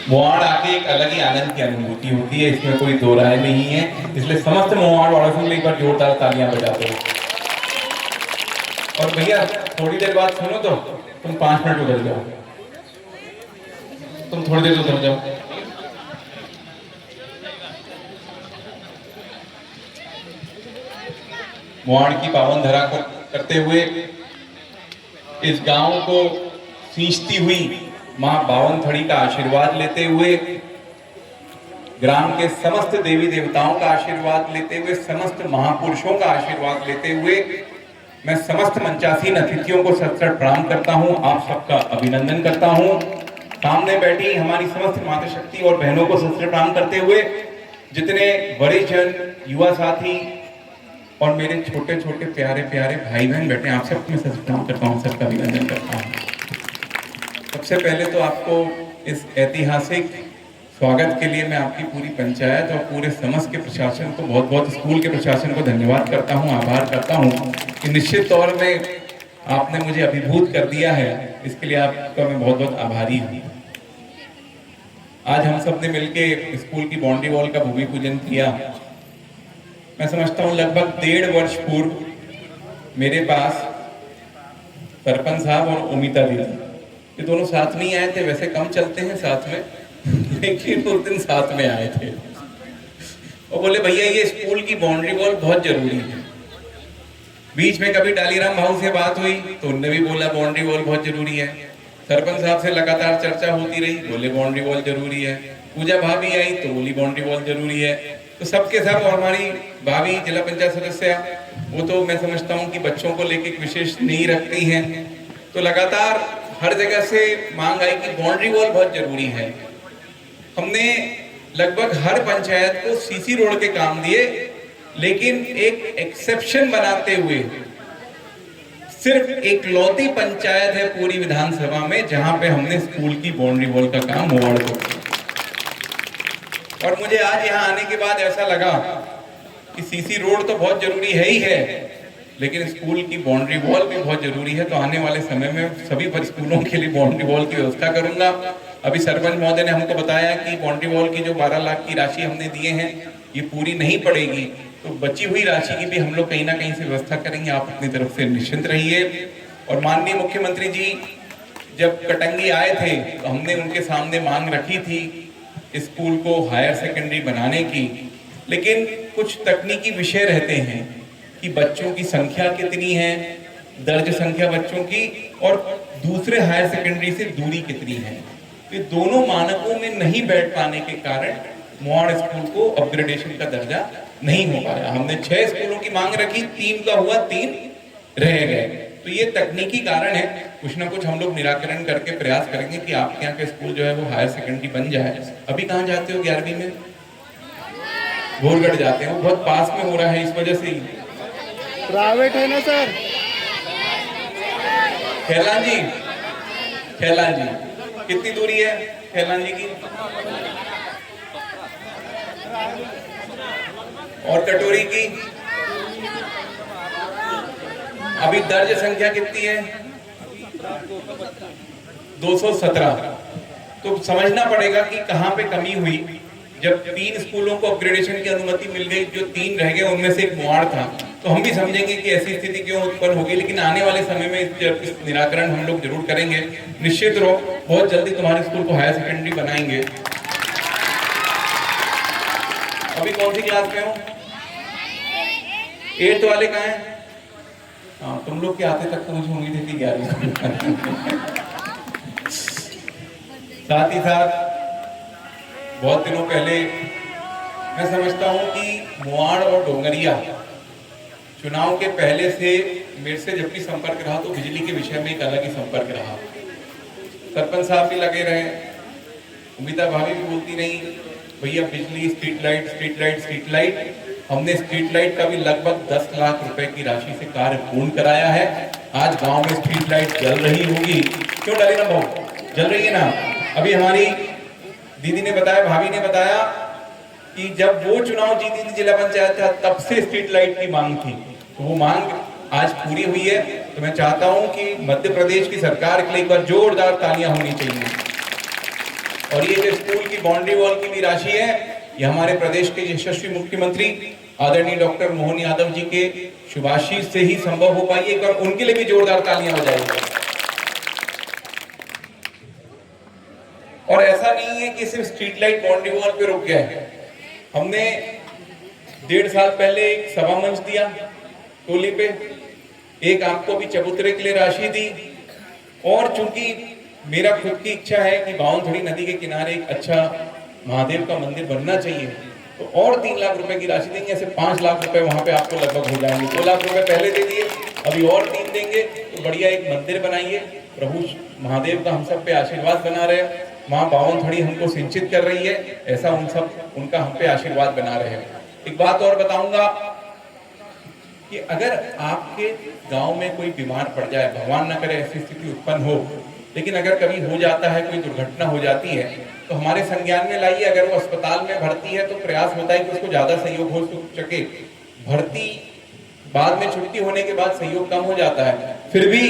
मोहाड़ आके एक अलग ही आनंद की अनुभूति होती है, इसमें कोई दो राय नहीं है। इसलिए समस्त मोहाड़ वालों के लिए एक बार जोरदार तालियां बजाते हो। और भैया थोड़ी देर बाद सुनो तो तुम 5 मिनट उधर जाओ, तुम थोड़ी देर उधर जाओ। मोहाड़ की पावन धरा को करते हुए इस गांव को सींचती हुई मां बावनथड़ी का आशीर्वाद लेते हुए, ग्राम के समस्त देवी देवताओं का आशीर्वाद लेते हुए, समस्त महापुरुषों का आशीर्वाद लेते हुए मैं समस्त मंचासीन अतिथियों को सत प्रणाम करता हूं। आप सबका अभिनंदन करता हूं। सामने बैठी हमारी समस्त माता शक्ति और बहनों को सत प्रणाम करते हुए, जितने बड़े जन, युवा साथी और मेरे छोटे छोटे प्यारे प्यारे भाई बहन बैठे हैं, आप सबको मैं सत प्रणाम करता हूं, सबका अभिनंदन करता हूं। सबसे पहले तो आपको इस ऐतिहासिक स्वागत के लिए मैं आपकी पूरी पंचायत और पूरे समस्त के प्रशासन को, बहुत बहुत स्कूल के प्रशासन को धन्यवाद करता हूं, आभार करता हूं कि निश्चित तौर में आपने मुझे अभिभूत कर दिया है। इसके लिए आपका मैं बहुत बहुत आभारी हूं। आज हम सब ने मिलकर स्कूल की बाउंड्री वॉल का भूमि पूजन किया। मैं समझता हूं लगभग 1.5 वर्ष पूर्व मेरे पास सरपंच साहब और उमिता दीदी, ये दोनों साथ नहीं आए थे, वैसे कम चलते हैं साथ में, लेकिन उस दिन साथ में आए थे और बोले भैया ये स्कूल की बाउंड्री वॉल बहुत जरूरी है। बीच में कभी डालीराम भाऊ से बात हुई तो उनने भी बोला बाउंड्री वॉल बहुत जरूरी है। सरपंच साहब से लगातार चर्चा होती रही, बोले बाउंड्री वॉल जरूरी है। पूजा भाभी आई तो बोली बाउंड्री वॉल जरूरी है। तो सबके सब, और हमारी भाभी जिला पंचायत सदस्य, वो तो मैं समझता हूँ कि बच्चों को लेकर विशेष नहीं रखती हैं, तो लगातार हर जगह से मांग आई कि बाउंड्री वॉल बहुत जरूरी है। हमने लगभग हर पंचायत को सीसी रोड के काम दिए, लेकिन एक एक्सेप्शन बनाते हुए सिर्फ एक लौती पंचायत है पूरी विधानसभा में जहां पे हमने स्कूल की बाउंड्री वॉल का काम मोहाड़ को किया। और मुझे आज यहां आने के बाद ऐसा लगा कि सीसी रोड तो बहुत जरूरी है ही है, लेकिन स्कूल की बाउंड्री वॉल भी बहुत जरूरी है। तो आने वाले समय में सभी स्कूलों के लिए बाउंड्री वॉल की व्यवस्था करूंगा। अभी सरपंच महोदय ने हमको बताया कि बाउंड्री वॉल की जो 12 लाख की राशि हमने दिए हैं ये पूरी नहीं पड़ेगी, तो बची हुई राशि की भी हम लोग कहीं ना कहीं से व्यवस्था करेंगे। आप अपनी तरफ से निश्चिंत रहिए। और माननीय मुख्यमंत्री जी जब कटंगी आए थे तो हमने उनके सामने मांग रखी थी स्कूल को हायर सेकेंडरी बनाने की, लेकिन कुछ तकनीकी विषय रहते हैं कि बच्चों की संख्या कितनी है, दर्ज संख्या बच्चों की, और दूसरे हायर सेकेंडरी से दूरी कितनी है। ये दोनों मानकों में नहीं बैठ पाने के कारण मोहाड़ स्कूल को अपग्रेडेशन का दर्जा नहीं हो पाया। हमने 6 स्कूलों की मांग रखी, 3 का हुआ, 3 रह गए। तो ये तकनीकी कारण है, कुछ ना कुछ हम लोग निराकरण करके प्रयास करेंगे कि आपके यहाँ के स्कूल जो है वो हायर सेकेंडरी बन जाए। अभी कहाँ जाते हो? 11वीं में भोरगढ़ जाते हैं, वो बहुत पास में हो रहा है, इस वजह से ही प्राइवेट है ना सर। खेलान जी, खेलान जी कितनी दूरी है खेलान जी की? और कटोरी की? अभी दर्ज संख्या कितनी है? 217। तो समझना पड़ेगा कि कहां पे कमी हुई। जब 3 स्कूलों को अपग्रेडेशन की अनुमति मिल गई, जो 3 रह गए उनमें से एक मोहाड़ था, तो हम भी समझेंगे कि ऐसी स्थिति क्यों उत्पन्न होगी। लेकिन आने वाले समय में इस निराकरण हम लोग जरूर करेंगे। निश्चित रहो, बहुत जल्दी तुम्हारे स्कूल को हायर सेकेंडरी बनाएंगे। अभी कौन सी क्लास में हो? 8th वाले कहाँ हैं? हाँ, तुम लोग के आते तक तो मुझे उम्मीद है कि 11वीं। साथ ही साथ बहुत दिनों पहले मैं समझता हूं कि मोहाड़ और डोंगरिया चुनाव के पहले से मेरे से जब भी संपर्क रहा तो बिजली के विषय में एक अलग ही संपर्क रहा। सरपंच साहब भी लगे रहे, उमिता भाभी भी बोलती नहीं भैया बिजली, street light, street light, street light. हमने स्ट्रीट लाइट का भी लगभग 10 लाख रुपए की राशि से कार्य पूर्ण कराया है। आज गांव में स्ट्रीट लाइट जल रही होगी, क्यों डालेगा भाऊ? जल रही है ना। अभी हमारी दीदी ने बताया, भाभी ने बताया कि जब वो चुनाव जीती थी जिला पंचायत का, तब से स्ट्रीट लाइट की मांग थी, तो वो मांग आज पूरी हुई है। तो तो मैं चाहता हूं कि मध्य प्रदेश की सरकार के लिए एक बार जोरदार तालियां होनी चाहिए। और ये जो स्कूल की बाउंड्री वॉल की भी राशि है, ये हमारे प्रदेश के यशस्वी मुख्यमंत्री आदरणीय डॉक्टर मोहन यादव जी के शुभाशीष से ही संभव हो पाई है। एक बार उनके लिए भी जोरदार तालियां बजाइए। और ऐसा नहीं है कि सिर्फ स्ट्रीट लाइट बाउंड्री वॉल पे रुक गया है। हमने 1.5 साल पहले एक सभा मंच दिया टोली पे, एक आपको भी चबूतरे के लिए राशि दी, और चूंकि मेरा खुद की इच्छा है कि बावनथड़ी नदी के किनारे एक अच्छा महादेव का मंदिर बनना चाहिए, तो और 3 लाख रुपए की राशि देंगे। ऐसे 5 लाख रुपए वहां पे आपको लगभग हो जाएंगे। 2 लाख रुपए पहले दे दिए, अभी और 3 देंगे। तो बढ़िया एक मंदिर बनाइए। प्रभु महादेव का हम सब पे आशीर्वाद बना रहे, माँ बावनथड़ी हमको सिंचित कर रही है, ऐसा उनका हम पे आशीर्वाद बना रहे हैं। एक बात और बताऊंगा कि अगर आपके गांव में कोई बीमार पड़ जाए, भगवान न करे ऐसी स्थिति उत्पन्न हो, लेकिन अगर कभी हो जाता है, कोई दुर्घटना हो जाती है, तो हमारे संज्ञान में लाइए। अगर वो अस्पताल में भर्ती है तो प्रयास होता है कि उसको ज्यादा सहयोग हो सके। भर्ती बाद में छुट्टी होने के बाद सहयोग कम हो जाता है। फिर भी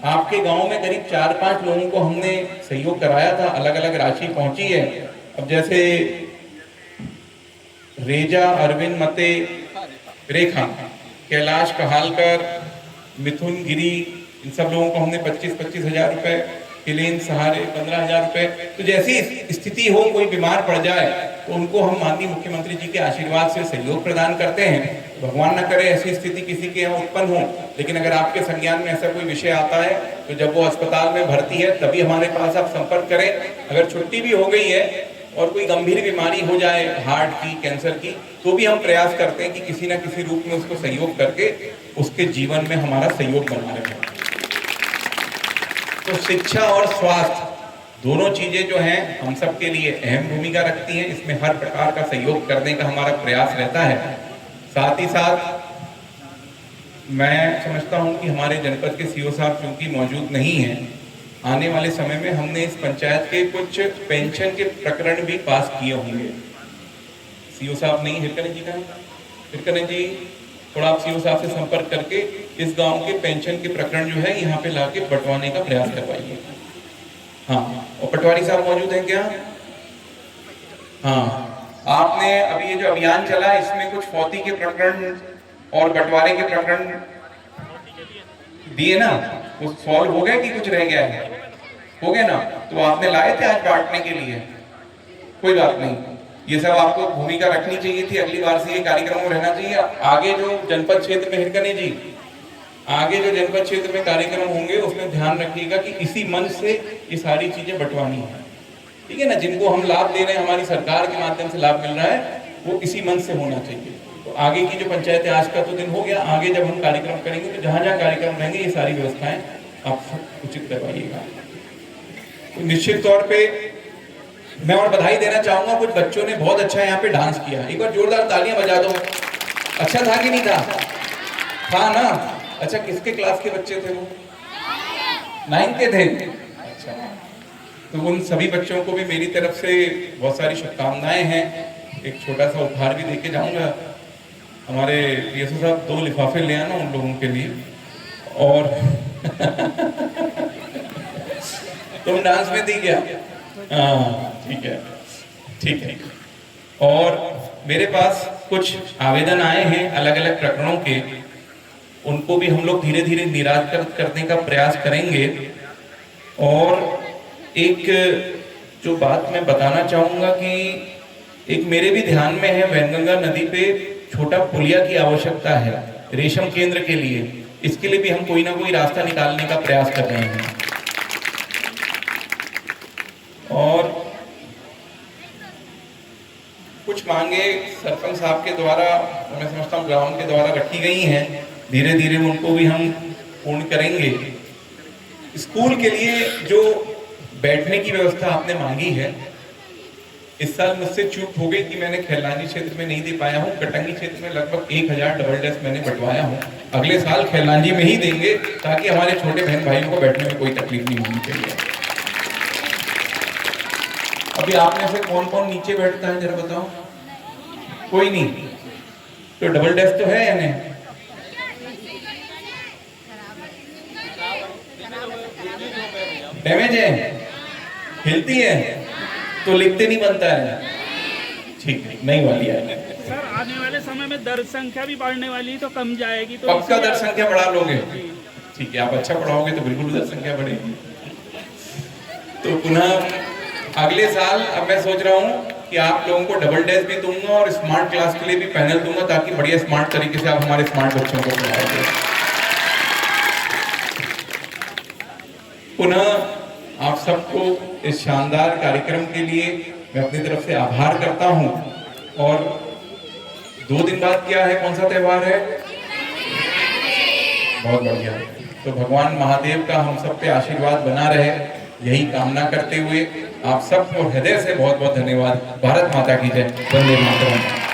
आपके गांव में करीब 4-5 लोगों को हमने सहयोग कराया था, अलग अलग राशि पहुंची है। अब जैसे रेजा, अरविंद मते, रेखा, कैलाश कहालकर, मिथुन गिरी, इन सब लोगों को हमने 25-25 हजार रुपए, किलेन सहारे 15,000 रुपए। तो जैसी स्थिति हो, कोई बीमार पड़ जाए तो उनको हम माननीय मुख्यमंत्री जी के आशीर्वाद से सहयोग प्रदान करते हैं। भगवान न करे ऐसी स्थिति किसी के यहाँ उत्पन्न हो, लेकिन अगर आपके संज्ञान में ऐसा कोई विषय आता है तो जब वो अस्पताल में भर्ती है तभी हमारे पास आप संपर्क करें। अगर छुट्टी भी हो गई है और कोई गंभीर बीमारी हो जाए, हार्ट की, कैंसर की, तो भी हम प्रयास करते हैं कि किसी न किसी रूप में उसको सहयोग करके उसके जीवन में हमारा सहयोग बना रहे। तो शिक्षा और स्वास्थ्य दोनों चीजें जो हैं हम सब के लिए अहम भूमिका रखती हैं। इसमें हर प्रकार का सहयोग करने का हमारा प्रयास रहता है। साथ ही साथ मैं समझता हूं कि हमारे जनपद के सीओ साहब क्योंकि मौजूद नहीं हैं, आने वाले समय में हमने इस पंचायत के कुछ पेंशन के प्रकरण भी पास किए होंगे। सीओ साहब नहीं, हिरकने जी का, हिरकने जी थोड़ा आप सीओ साहब से संपर्क करके इस गांव के पेंशन के प्रकरण जो है यहाँ पे लाके बंटवाने का प्रयास करवाइए। हाँ, और पटवारी साहब मौजूद हैं क्या? हाँ, आपने अभी ये जो अभियान चला इसमें कुछ फौती के प्रकरण और बंटवारे के प्रकरण दिए ना, वो सॉल्व हो गए कि कुछ रह गया है? हो गया ना? तो आपने लाए थे आज बांटने के लिए? कोई बात नहीं, ये सब आपको भूमिका रखनी चाहिए थी। अगली बार से ये कार्यक्रम में रहना चाहिए। आगे जो जनपद क्षेत्र में, हिरकने जी, आगे जो जनपद क्षेत्र में कार्यक्रम होंगे उसमें ध्यान रखिएगा कि इसी मंच से ये सारी चीजें बंटवानी है, ठीक है ना? जिनको हम लाभ दे रहे हैं, हमारी सरकार के माध्यम से लाभ मिल रहा है, वो इसी मंच से होना चाहिए। तो आगे की जो पंचायत, आज का तो दिन हो गया, आगे जब हम कार्यक्रम करेंगे तो जहां जहां कार्यक्रम रहेंगे ये सारी व्यवस्थाएं आप उचित करवाइएगा। तो निश्चित तौर पे मैं और बधाई देना चाहूंगा, कुछ बच्चों ने बहुत अच्छा यहाँ पे डांस किया। एक बार जोरदार तालियां बजा दो। अच्छा था कि नहीं था? था ना? अच्छा, किसके क्लास के बच्चे थे वो? 9th के थे। अच्छा, तो उन सभी बच्चों को भी मेरी तरफ से बहुत सारी शुभकामनाएं हैं। एक छोटा सा उपहार भी देके जाऊंगा। हमारे पीएसओ साहब 2 लिफाफे ले आना उन लोगों के लिए। और तुम डांस में दी क्या? हाँ, ठीक है, ठीक है। और मेरे पास कुछ आवेदन आए हैं अलग अलग प्रकरणों के, उनको भी हम लोग धीरे धीरे निराकरण करने का प्रयास करेंगे। और एक जो बात मैं बताना चाहूंगा कि एक मेरे भी ध्यान में है, वैनगंगा नदी पे छोटा पुलिया की आवश्यकता है रेशम केंद्र के लिए। इसके लिए भी हम कोई ना कोई रास्ता निकालने का प्रयास कर रहे हैं। और कुछ मांगे सरपंच साहब के द्वारा, मैं समझता हूँ ग्राम के द्वारा रखी गई हैं, धीरे धीरे उनको भी हम पूर्ण करेंगे। स्कूल के लिए जो बैठने की व्यवस्था आपने मांगी है, इस साल मुझसे चूक हो गई कि मैंने खैलानी क्षेत्र में नहीं दे पाया हूँ। कटंगी क्षेत्र में लगभग 1000 डबल डेस्क मैंने बंटवाया हूँ। अगले साल खैलानी में ही देंगे ताकि हमारे छोटे बहन भाइयों को बैठने में कोई तकलीफ नहीं होनी चाहिए। अभी आप में से कौन कौन नीचे बैठता है जरा बताओ? कोई नहीं? तो डबल डेस्क तो है या नहीं? डैमेज है, हिलती है तो लिखते नहीं बनता है। ठीक है, नई वाली है। सर आने वाले समय में दर संख्या भी बढ़ने वाली है, तो कम जाएगी तो पक्का दर इसलिए- संख्या बढ़ा लोगे? ठीक है, आप अच्छा पढ़ाओगे तो बिल्कुल दर संख्या बढ़ेगी। तो पुनः अगले साल अब मैं सोच रहा हूँ कि आप लोगों को डबल डेस्क भी दूंगा और स्मार्ट क्लास के लिए भी पैनल दूंगा, ताकि बढ़िया स्मार्ट तरीके से आप हमारे स्मार्ट बच्चों को पढ़ाओगे। पुनः आप सबको इस शानदार कार्यक्रम के लिए मैं अपनी तरफ से आभार करता हूँ। और 2 दिन बाद क्या है, कौन सा त्योहार है? बहुत बढ़िया। तो भगवान महादेव का हम सब पे आशीर्वाद बना रहे, यही कामना करते हुए आप सबको हृदय से बहुत बहुत धन्यवाद। भारत माता की जय। वंदे मातरम।